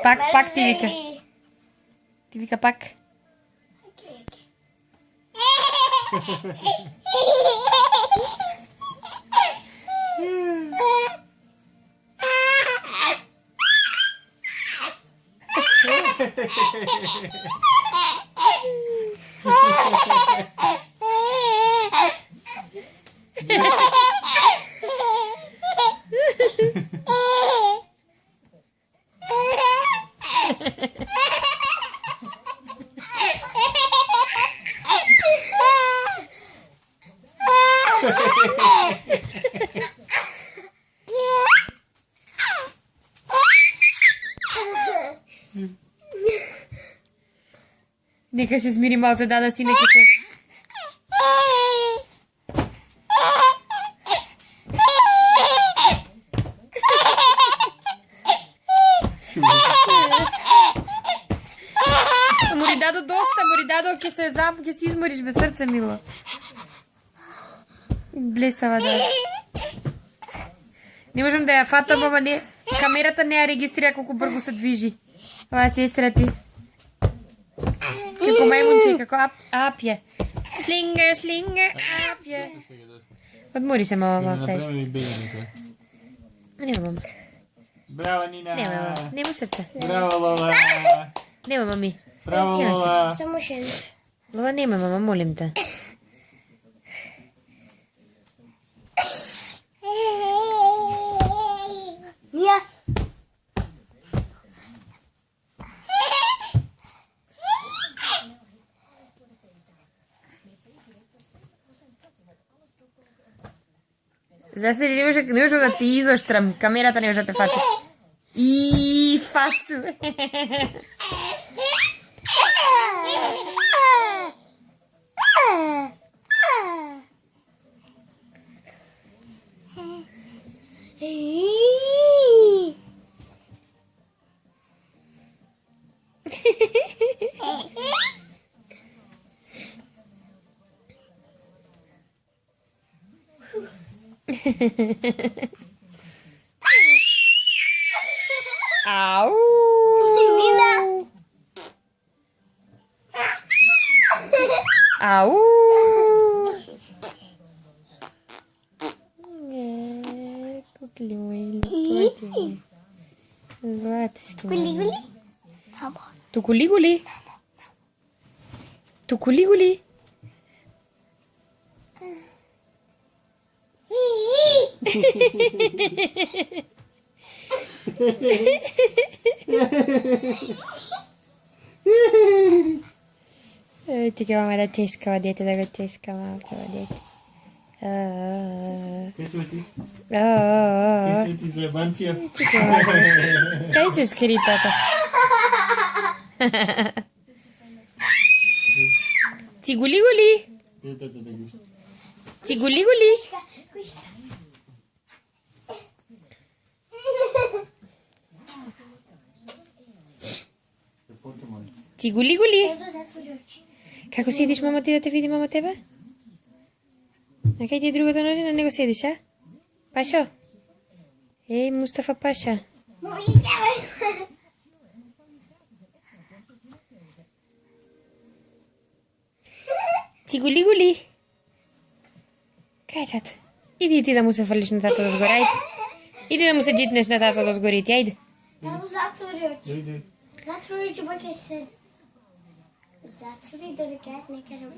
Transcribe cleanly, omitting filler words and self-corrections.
Пак ти вика. Ти вика пак. Нека се смири малце, да сине ќе се. Мори дадо доста, ќе се измориш без срце, мило. Блесава, да. Не можам да ја фатам, ама не, камерата не ја регистрира колку брзо се движи. Ова сестра ти. Како мајмунче, како апје. Слингер, апје. Одмори се, мама, малцај. Нема, мама. Браво, Нина. Нема срце. Браво, Лола. Нема, мами. Браво, Лола. Само шен. Лола, нема, мама, молим те. Ния. Застри, не може да ти изоштрам. Камерата не може да те фати. И фацу. Ау! Нина. Ау! Кукли мои лепоти. Златишки мои. Гули-гули. Тукули-гули. Тукули-гули. Ти ќе мама да ческава дете, да го ческа малцево дете. Кај свети? Кај Кај свети за ебанција? се скри тата? Цигули-гули. Цигули-гули. Цигули-гули. Како седиш, мама, ти да те види, мама, тебе? А кај ти е другото ноже, на него седиш, а? Пашо? Еј, Мустафа Паша. Цигули-гули. Кај тато? Иди ти да му се фрлиш на тато дозгоре, ајде. Иди да му се джитнеш на тато дозгоре, ти, ајде. Тато затвори очи. Дојде. Затвори очи, па ќе се... Затвори, додека јас не кажам.